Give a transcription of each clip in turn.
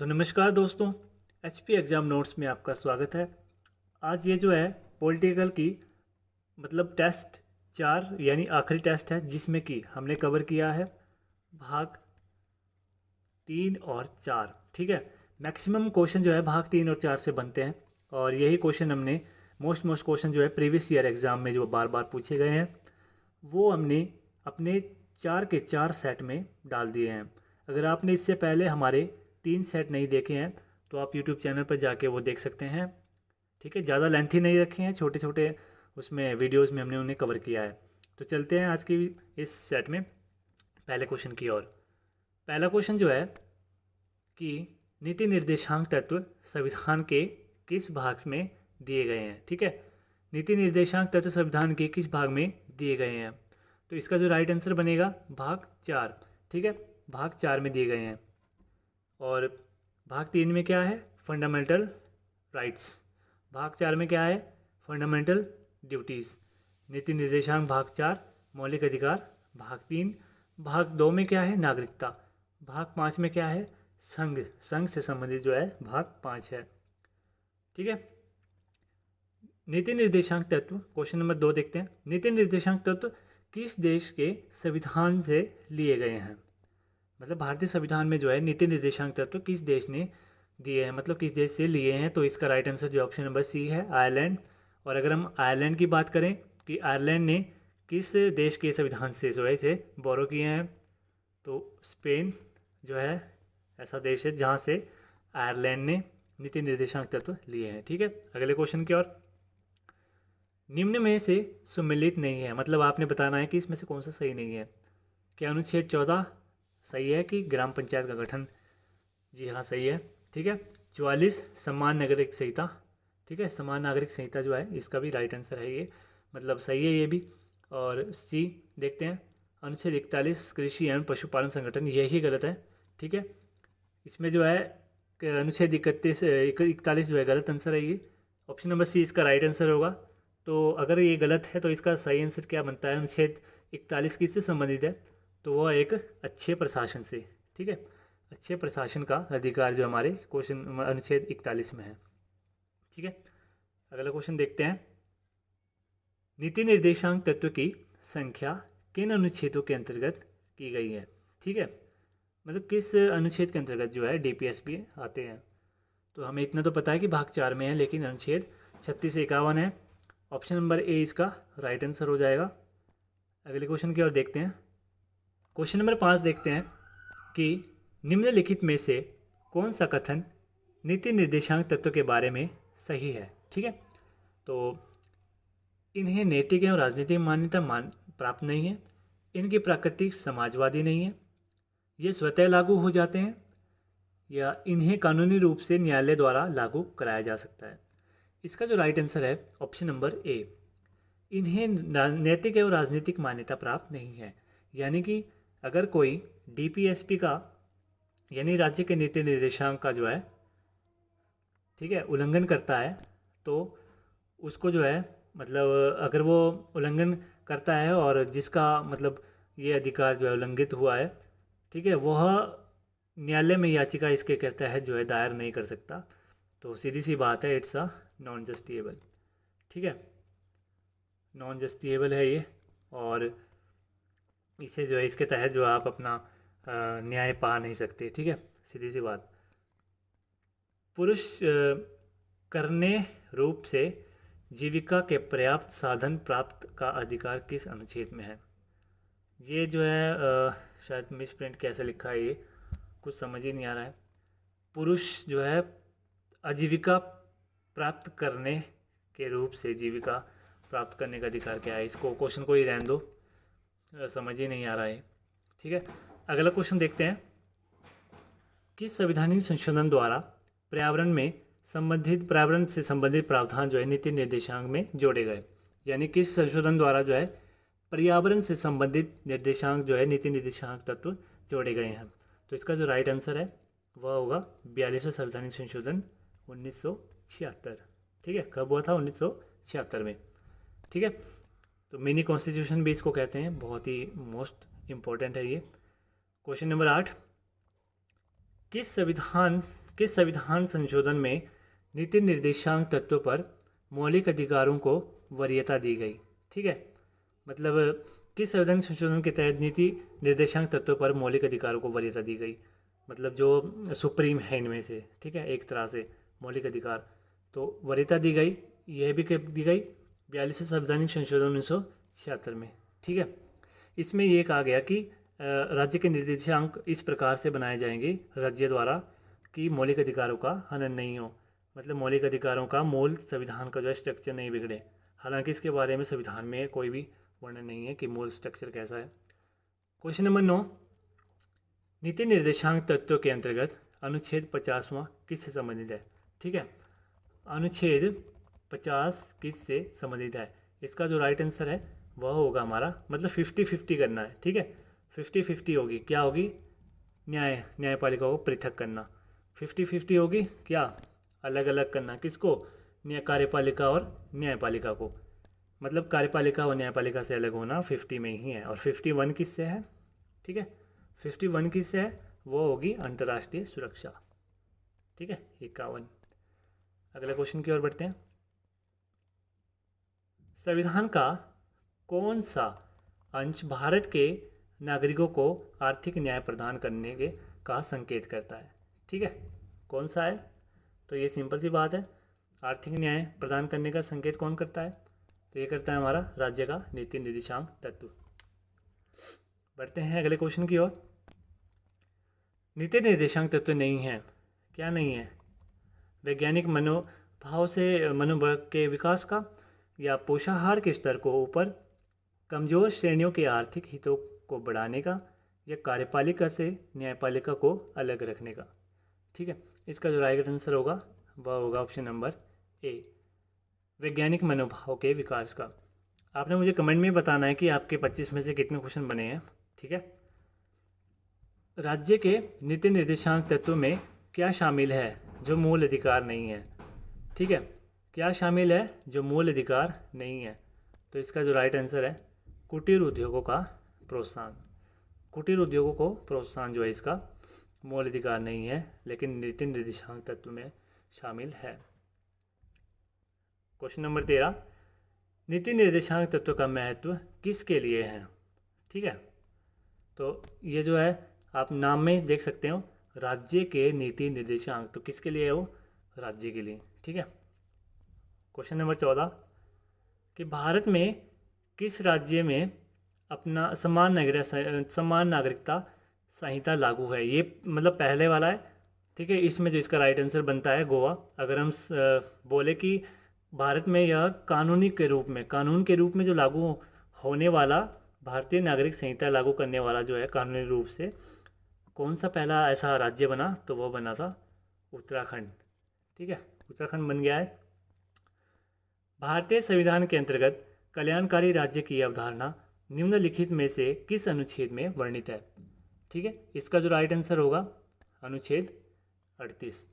नमस्कार दोस्तों, HP exam notes में आपका स्वागत है। आज ये जो है पॉलिटिकल की मतलब टेस्ट 4 यानी आखिरी टेस्ट है, जिसमें कि हमने कवर किया है भाग 3 और 4। ठीक है, मैक्सिमम क्वेश्चन जो है भाग 3 और 4 से बनते हैं और यही क्वेश्चन हमने मोस्ट क्वेश्चन जो है प्रीवियस ईयर एग्ज़ाम में जो बार बार पूछे गए हैं वो हमने अपने 4 के 4 सेट में डाल दिए हैं। अगर आपने इससे पहले हमारे 3 सेट नहीं देखे हैं तो आप यूट्यूब चैनल पर जाके वो देख सकते हैं। ठीक है, ज़्यादा लेंथी नहीं रखे हैं, छोटे छोटे उसमें वीडियोस में हमने उन्हें कवर किया है। तो चलते हैं आज की इस सेट में पहले क्वेश्चन की ओर। पहला क्वेश्चन जो है कि नीति निर्देशांक तत्व संविधान के किस भाग में दिए गए हैं। ठीक है, नीति निर्देशांक तत्व संविधान के किस भाग में दिए गए हैं, तो इसका जो राइट आंसर बनेगा भाग 4। ठीक है, भाग 4 में दिए गए हैं। और भाग 3 में क्या है, फंडामेंटल राइट्स। भाग 4 में क्या है, फंडामेंटल ड्यूटीज़। नीति निर्देशांक भाग 4 मौलिक अधिकार। भाग 3। भाग 2 में क्या है, नागरिकता। भाग 5 में क्या है, संघ। संघ से संबंधित जो है भाग 5 है। ठीक है, नीति निर्देशांक तत्व क्वेश्चन नंबर 2 देखते हैं। नीति निर्देशांक तत्व किस देश के संविधान से लिए गए हैं। मतलब भारतीय संविधान में जो है नीति निर्देशांक तत्व किस देश ने दिए हैं, मतलब किस देश से लिए हैं, तो इसका राइट आंसर जो ऑप्शन नंबर सी है, आयरलैंड। और अगर हम आयरलैंड की बात करें कि आयरलैंड ने किस देश के संविधान से जो है इसे बोरो किए हैं, तो स्पेन जो है ऐसा देश है जहाँ से आयरलैंड ने नीति निर्देशांक तत्व लिए हैं। ठीक है, अगले क्वेश्चन की ओर। निम्न में से सुमेलित नहीं है, मतलब आपने बताना है कि इसमें से कौन सा सही नहीं है। क्या अनुच्छेद 14 सही है कि ग्राम पंचायत का गठन, जी हाँ सही है। ठीक है, 44 समान नागरिक संहिता। ठीक है, समान नागरिक संहिता जो है इसका भी राइट आंसर है ये, मतलब सही है ये भी। और सी देखते हैं, अनुच्छेद 41 कृषि एवं पशुपालन संगठन, यही गलत है। ठीक है, इसमें जो है अनुच्छेद 41 जो है गलत आंसर है ये। ऑप्शन नंबर सी इसका राइट आंसर होगा। तो अगर ये गलत है तो इसका सही आंसर क्या बनता है, अनुच्छेद 41 किससे संबंधित है, तो वह एक अच्छे प्रशासन से। ठीक है, अच्छे प्रशासन का अधिकार जो हमारे क्वेश्चन अनुच्छेद 41 में है। ठीक है, अगला क्वेश्चन देखते हैं। नीति निर्देशांक तत्व की संख्या किन अनुच्छेदों के अंतर्गत की गई है। ठीक है, मतलब किस अनुच्छेद के अंतर्गत जो है डीपीएसपी आते हैं। तो हमें इतना तो पता है कि भाग 4 में है, लेकिन अनुच्छेद 36 से 51 है। ऑप्शन नंबर ए इसका राइट आंसर हो जाएगा। अगले क्वेश्चन की ओर देखते हैं। क्वेश्चन नंबर 5 देखते हैं कि निम्नलिखित में से कौन सा कथन नीति निर्देशांक तत्व के बारे में सही है। ठीक है, तो इन्हें नैतिक एवं राजनीतिक मान्यता प्राप्त नहीं है, इनकी प्राकृतिक समाजवादी नहीं है, ये स्वतः लागू हो जाते हैं, या इन्हें कानूनी रूप से न्यायालय द्वारा लागू कराया जा सकता है। इसका जो राइट आंसर है ऑप्शन नंबर ए, इन्हें नैतिक एवं राजनीतिक मान्यता प्राप्त नहीं है। यानी कि अगर कोई डीपीएसपी का यानी राज्य के नीति निर्देशांक का जो है, ठीक है, उल्लंघन करता है, तो उसको जो है मतलब अगर वो उल्लंघन करता है और जिसका मतलब ये अधिकार जो है उल्लंघित हुआ है, ठीक है, वह न्यायालय में याचिका इसके कहता है जो है दायर नहीं कर सकता। तो सीधी सी बात है, इट्स अ नॉन जस्टिएबल। ठीक है, नॉन जस्टिएबल है ये, और इसे जो है इसके तहत जो आप अपना न्याय पा नहीं सकते। ठीक है, सीधी सी बात। पुरुष करने रूप से जीविका के पर्याप्त साधन प्राप्त का अधिकार किस अनुच्छेद में है। ये जो है शायद मिस प्रिंट कैसे लिखा है, ये कुछ समझ ही नहीं आ रहा है। पुरुष जो है आजीविका प्राप्त करने के रूप से जीविका प्राप्त करने का अधिकार क्या है, इसको क्वेश्चन को ही रहने दो, समझ ही नहीं आ रहा है। ठीक है, अगला क्वेश्चन देखते हैं। किस संवैधानिक संशोधन द्वारा पर्यावरण से संबंधित प्रावधान जो है नीति निर्देशांक में जोड़े गए। यानी किस संशोधन द्वारा जो है पर्यावरण से संबंधित निर्देशांक जो है नीति निर्देशांक तत्व जोड़े गए हैं। तो इसका जो राइट आंसर है वह होगा 42वां संवैधानिक संशोधन 1976। ठीक है, कब हुआ था, 1976 में। ठीक है, तो मिनी कॉन्स्टिट्यूशन भी इसको कहते हैं, बहुत ही मोस्ट इम्पोर्टेंट है ये। क्वेश्चन नंबर 8, किस संविधान किस संविधान संशोधन में नीति निर्देशांक तत्वों पर मौलिक अधिकारों को वरीयता दी गई? ठीक है, मतलब किस संविधान संशोधन के तहत नीति निर्देशांक तत्वों पर मौलिक अधिकारों को वरीयता दी गई? मतलब जो सुप्रीम है इनमें से, ठीक है, एक तरह से मौलिक अधिकार तो वरीयता दी गई। यह भी कब दी गई? 42वें संवैधानिक संशोधन 1976 में। ठीक है, इसमें ये कहा गया कि राज्य के निर्देशांक इस प्रकार से बनाए जाएंगे राज्य द्वारा कि मौलिक अधिकारों का हनन नहीं हो, मतलब मौलिक अधिकारों का मूल संविधान का जो है स्ट्रक्चर नहीं बिगड़े। हालांकि इसके बारे में संविधान में कोई भी वर्णन नहीं है कि मूल स्ट्रक्चर कैसा है। क्वेश्चन नंबर 9, नीति निर्देशांक तत्वों के अंतर्गत अनुच्छेद 50वां किससे संबंधित है? ठीक है, अनुच्छेद 50 किससे संबंधित है? इसका जो राइट आंसर है वह होगा हमारा, मतलब 50-50 करना है। ठीक है, 50-50 होगी, क्या होगी? न्यायपालिका को पृथक करना। 50-50 होगी क्या? अलग अलग करना। किसको? कार्यपालिका और न्यायपालिका को, मतलब कार्यपालिका और न्यायपालिका से अलग होना 50 में ही है। और 51 किससे है? ठीक है, 51 किससे है? वो होगी अंतर्राष्ट्रीय सुरक्षा। ठीक है, 51। अगले क्वेश्चन की ओर बढ़ते हैं। संविधान का कौन सा अंश भारत के नागरिकों को आर्थिक न्याय प्रदान करने के का संकेत करता है? ठीक है, कौन सा है? तो ये सिंपल सी बात है, आर्थिक न्याय प्रदान करने का संकेत कौन करता है? तो ये करता है हमारा राज्य का नीति निर्देशांक तत्व। बढ़ते हैं अगले क्वेश्चन की ओर। नीति निर्देशांक तत्व नहीं है, क्या नहीं है? वैज्ञानिक मनोभाव से मनोबल के विकास का, या पोषाहार के स्तर को ऊपर, कमजोर श्रेणियों के आर्थिक हितों को बढ़ाने का, या कार्यपालिका से न्यायपालिका को अलग रखने का। ठीक है, इसका जो राइट आंसर होगा वह होगा ऑप्शन नंबर ए, वैज्ञानिक मनोभाव के विकास का। आपने मुझे कमेंट में बताना है कि आपके 25 में से कितने क्वेश्चन बने हैं। ठीक है, राज्य के नीति निर्देशांक तत्व में क्या शामिल है जो मूल अधिकार नहीं है? ठीक है, क्या शामिल है जो मूल अधिकार नहीं है? तो इसका जो राइट आंसर है कुटीर उद्योगों का प्रोत्साहन। कुटीर उद्योगों को प्रोत्साहन जो है इसका मूल अधिकार नहीं है, लेकिन नीति निर्देशांक तत्व में शामिल है। क्वेश्चन नंबर 13, नीति निर्देशांक तत्व का महत्व किसके लिए है? ठीक है, तो ये जो है आप नाम में देख सकते हो, राज्य के नीति निर्देशांक, तो किसके लिए है वो? राज्य के लिए। ठीक है, क्वेश्चन नंबर 14, कि भारत में किस राज्य में अपना समान नागरिकता संहिता लागू है? ये मतलब पहले वाला है। ठीक है, इसमें जो इसका राइट आंसर बनता है गोवा। अगर हम बोले कि भारत में यह कानून के रूप में जो लागू होने वाला भारतीय नागरिक संहिता लागू करने वाला जो है कानूनी रूप से कौन सा पहला ऐसा राज्य बना, तो वो बना था उत्तराखंड। ठीक है, उत्तराखंड बन गया है। भारतीय संविधान के अंतर्गत कल्याणकारी राज्य की अवधारणा निम्नलिखित में से किस अनुच्छेद में वर्णित है? ठीक है, इसका जो राइट आंसर होगा अनुच्छेद 38।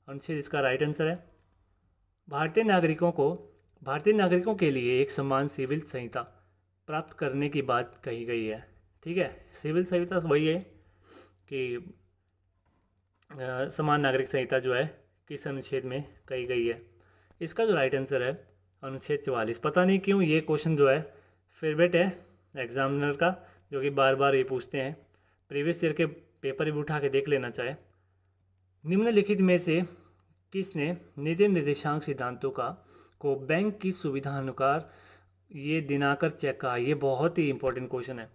अनुच्छेद इसका राइट आंसर है। भारतीय नागरिकों के लिए एक समान सिविल संहिता प्राप्त करने की बात कही गई है। ठीक है, सिविल संहिता वही है कि समान नागरिक संहिता जो है किस अनुच्छेद में कही गई है? इसका जो राइट आंसर है अनुच्छेद 44। पता नहीं क्यों ये क्वेश्चन जो है फेवरेट है एग्जामिनर का, जो कि बार बार ये पूछते हैं। प्रीवियस ईयर के पेपर भी उठा के देख लेना चाहे। निम्नलिखित में से किसने नीति निर्देशांक सिद्धांतों को बैंक की सुविधा अनुसार ये दिनाकर चेक कहा? ये बहुत ही इंपॉर्टेंट क्वेश्चन है,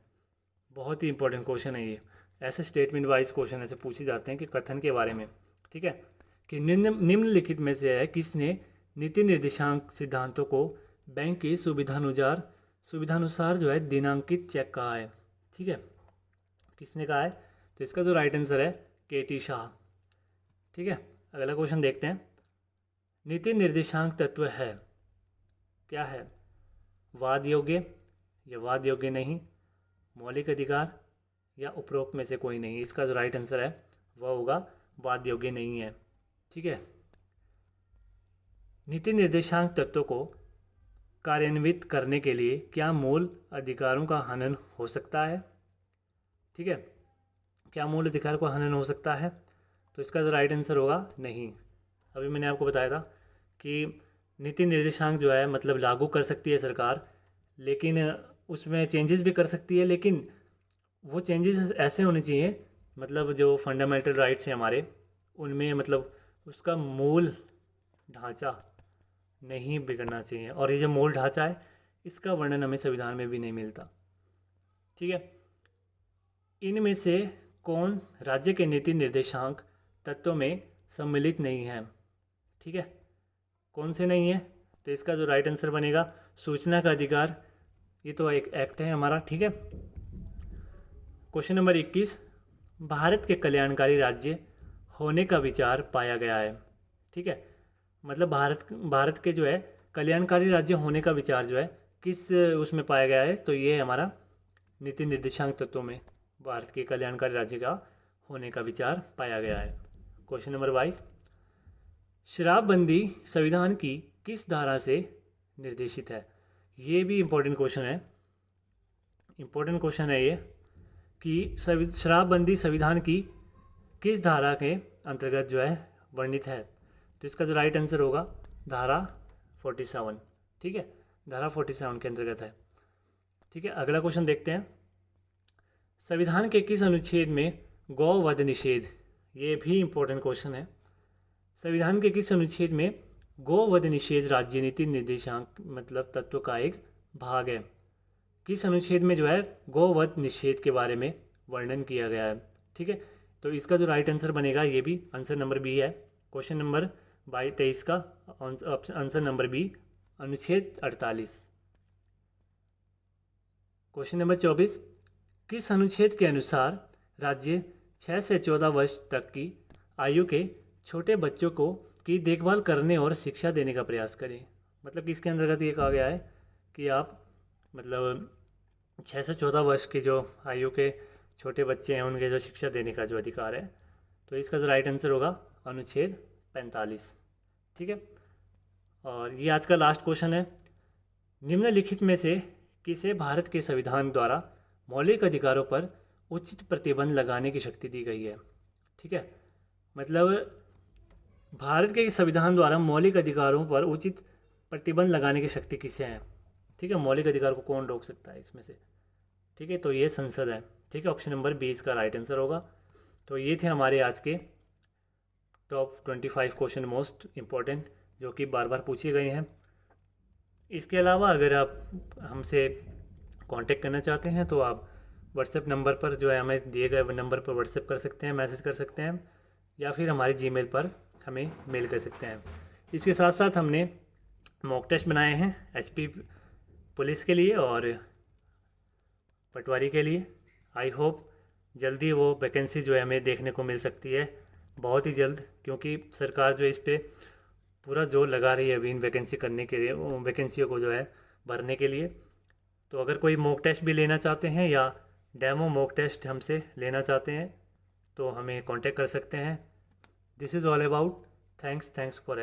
बहुत ही इंपॉर्टेंट क्वेश्चन है ये। ऐसे स्टेटमेंट वाइज क्वेश्चन ऐसे पूछे जाते हैं कि कथन के बारे में। ठीक है, कि निम्नलिखित में से है किसने नीति निर्देशांक सिद्धांतों को बैंक की सुविधानुसार जो है दिनांकित चेक कहा है? ठीक है, किसने कहा है? तो इसका जो राइट आंसर है केटी शाह। ठीक है, अगला क्वेश्चन देखते हैं। नीति निर्देशांक तत्व है क्या है? वाद योग्य या वाद योग्य नहीं, मौलिक अधिकार या उपरोक्त में से कोई नहीं। इसका जो राइट आंसर है वह होगा वाद योग्य नहीं है। ठीक है, नीति निर्देशांक तत्वों को कार्यान्वित करने के लिए क्या मूल अधिकारों का हनन हो सकता है? ठीक है, क्या मूल अधिकार का हनन हो सकता है? तो इसका राइट आंसर होगा नहीं। अभी मैंने आपको बताया था कि नीति निर्देशांक जो है मतलब लागू कर सकती है सरकार, लेकिन उसमें चेंजेस भी कर सकती है, लेकिन वो चेंजेस ऐसे होने चाहिए मतलब जो फंडामेंटल राइट्स हैं हमारे उनमें मतलब उसका मूल ढांचा नहीं बिगड़ना चाहिए। और ये जो मूल ढांचा है इसका वर्णन हमें संविधान में भी नहीं मिलता। ठीक है, इनमें से कौन राज्य के नीति निर्देशांक तत्वों में सम्मिलित नहीं है? ठीक है, कौन से नहीं है? तो इसका जो राइट आंसर बनेगा सूचना का अधिकार, ये तो एक एक्ट है हमारा। ठीक है, क्वेश्चन नंबर 21, भारत के कल्याणकारी राज्य होने का विचार पाया गया है। ठीक है, मतलब भारत के जो है कल्याणकारी राज्य होने का विचार जो है किस उसमें पाया गया है? तो ये हमारा नीति निर्देशांक तत्वों में भारत के कल्याणकारी राज्य का होने का विचार पाया गया है। क्वेश्चन नंबर 22, शराबबंदी संविधान की किस धारा से निर्देशित है? ये भी इम्पोर्टेंट क्वेश्चन है, इम्पोर्टेंट क्वेश्चन है ये कि शराबबंदी संविधान की किस धारा के अंतर्गत जो है वर्णित है? तो इसका जो राइट आंसर होगा धारा 47। ठीक है, धारा 47 के अंतर्गत है। ठीक है, अगला क्वेश्चन देखते हैं, संविधान के किस अनुच्छेद में गौवध निषेध, ये भी इम्पोर्टेंट क्वेश्चन है, संविधान के किस अनुच्छेद में गौवध निषेध राज्य नीति निर्देशांक मतलब तत्व का एक भाग है? किस अनुच्छेद में जो है गौवध निषेध के बारे में वर्णन किया गया है? ठीक है, तो इसका जो राइट आंसर बनेगा ये भी आंसर नंबर बी है। क्वेश्चन नंबर 23 का आंसर नंबर बी, अनुच्छेद 48। क्वेश्चन नंबर 24, किस अनुच्छेद के अनुसार राज्य 6 से 14 वर्ष तक की आयु के छोटे बच्चों को की देखभाल करने और शिक्षा देने का प्रयास करें? मतलब किसके अंतर्गत ये कहा गया है कि आप मतलब 6 से 14 वर्ष के जो आयु के छोटे बच्चे हैं उनके जो शिक्षा देने का जो अधिकार है? तो इसका जो राइट आंसर होगा अनुच्छेद 45। ठीक है, और ये आज का लास्ट क्वेश्चन है, निम्नलिखित में से किसे भारत के संविधान द्वारा मौलिक अधिकारों पर उचित प्रतिबंध लगाने की शक्ति दी गई है? ठीक है, मतलब भारत के संविधान द्वारा मौलिक अधिकारों पर उचित प्रतिबंध लगाने की शक्ति किसे है? ठीक है, मौलिक अधिकार को कौन रोक सकता है इसमें से? ठीक है, तो ये संसद है। ठीक है, ऑप्शन नंबर 20 का राइट आंसर होगा। तो ये थे हमारे आज के टॉप 25 क्वेश्चन मोस्ट इम्पॉर्टेंट जो कि बार बार पूछे गए हैं। इसके अलावा अगर आप हमसे कांटेक्ट करना चाहते हैं तो आप व्हाट्सएप नंबर पर जो है हमें दिए गए नंबर पर व्हाट्सएप कर सकते हैं, मैसेज कर सकते हैं, या फिर हमारे जीमेल पर हमें मेल कर सकते हैं। इसके साथ साथ हमने मॉक टेस्ट बनाए हैं एचपी पुलिस के लिए और पटवारी के लिए। आई होप जल्दी वो वैकेंसी जो है हमें देखने को मिल सकती है, बहुत ही जल्द, क्योंकि सरकार जो इस पर पूरा जोर लगा रही है अभी इन वैकेंसी करने के लिए, वैकेंसियों को जो है भरने के लिए। तो अगर कोई मॉक टेस्ट भी लेना चाहते हैं या डेमो मॉक टेस्ट हमसे लेना चाहते हैं तो हमें कांटेक्ट कर सकते हैं। This is all about, thanks for